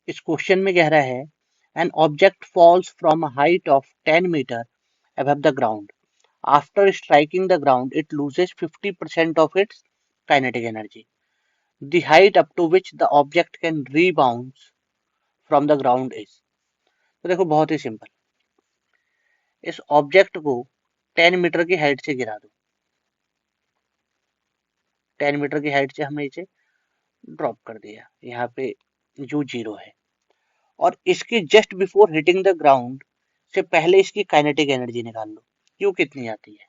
इस क्वेश्चन में कह रहा है an object falls from a height of 10 metre above the ground. After striking the ground, it loses 50% of its kinetic energy. The height up to which the object can rebound from the ground is. तो देखो बहुत ही simple, इस object को 10 metre की height से गिरा दो, 10 metre की हाइट से हमने इसे ड्रॉप कर दिया, यहाँ पे यू जीरो है, और इसके just before hitting the ground से पहले इसकी काइनेटिक एनर्जी निकाल लो, क्यू कितनी आती है।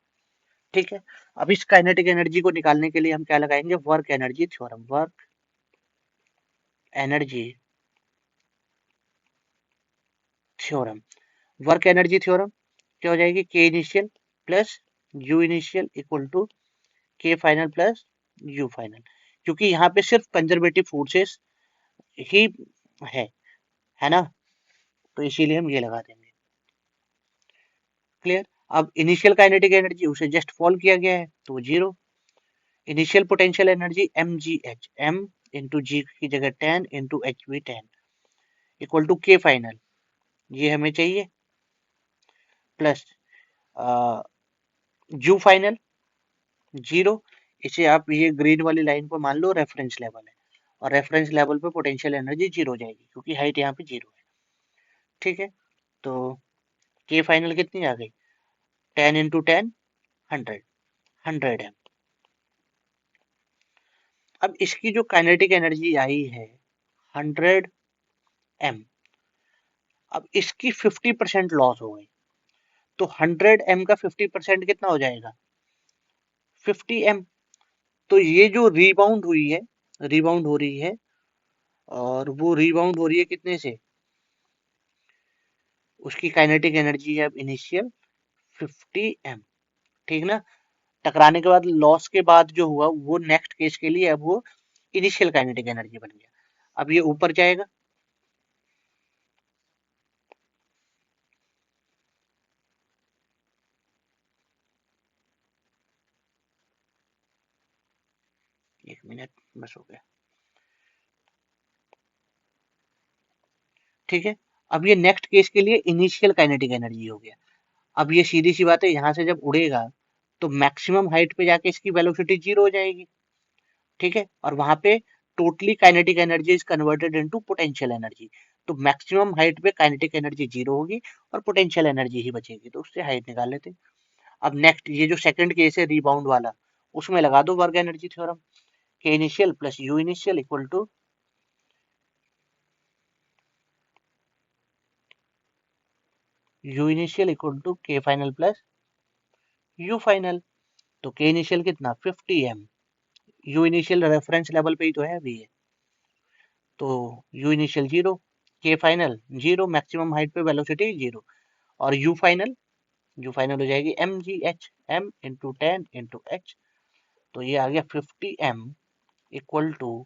ठीक है, अब इस काइनेटिक एनर्जी को निकालने के लिए हम क्या लगाएंगे, work energy theorem. Work energy theorem, work energy theorem क्या हो जाएगी, K initial plus U initial equal to K final plus U final, क्योंकि यहाँ पे सिर्फ कंजर्वेटिव फोर्सेस ही है ना, तो इसीलिए हम ये लगा देंगे। क्लियर। अब इनिशियल काइनेटिक एनर्जी उसे जस्ट फॉल किया गया है तो zero. Initial potential energy M G H, M into G की जगह 10 into H V 10 equal to K final, ये हमें चाहिए, प्लस यू फाइनल जीरो। इसे आप ये ग्रीन वाली लाइन को मान लो रेफरेंस लेवल है, और रेफरेंस लेवल पे पोटेंशियल एनर्जी जीरो हो जाएगी क्योंकि हाइट यहाँ पे जीरो है। ठीक है, तो के फाइनल कितनी आ गई, 10 इंटू 10 100, 100 एम। अब इसकी जो काइनेटिक एनर्जी आई है 100 एम, अब इसकी 50% लॉस हो गई, तो 100 एम का 50% कितना हो जाएगा, 50 एम। तो ये जो रीबाउंड हुई है, रीबाउंड हो रही है, और वो रीबाउंड हो रही है कितने से, उसकी काइनेटिक एनर्जी है अब इनिशियल 50 एम। ठीक ना, टकराने के बाद लॉस के बाद जो हुआ वो नेक्स्ट केस के लिए अब वो इनिशियल काइनेटिक एनर्जी बन गया, अब ये ऊपर जाएगा। एक मिनट बस हो गया। ठीक है, अब ये नेक्स्ट केस के लिए इनिशियल काइनेटिक एनर्जी हो गया। अब ये सीधी सी बात है, यहाँ से जब उड़ेगा तो मैक्सिमम हाइट पे जाके इसकी वेलोसिटी जीरो हो जाएगी। ठीक है, और वहां पे totally kinetic energy is converted into potential energy, तो मैक्सिमम हाइट पे काइनेटिक एनर्जी जीरो होगी और पोटेंशियल एनर्जी ही बचेगी, तो उससे हाइट निकाल लेते हैं। अब नेक्स्ट ये जो सेकंड केस है रीबाउंड वाला, उसमें लगा दो work energy theorem, K initial plus U initial equal to U initial equal to K final plus U final. तो के इनिशियल कितना 50 M, U initial reference level पे ही तो है अभी ये, तो U initial zero, K final zero, maximum height पे वेलोसिटी जीरो, और यू फाइनल हो जाएगी M G H, M into 10 into H, तो ये आ गया 50 M equal to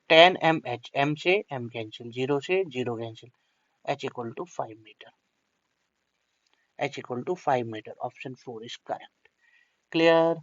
10 M H, M से एम कैंसिल, जीरो से zero cancel, H equal to 5 metre, H equal to 5 metre, option 4 is correct. Clear.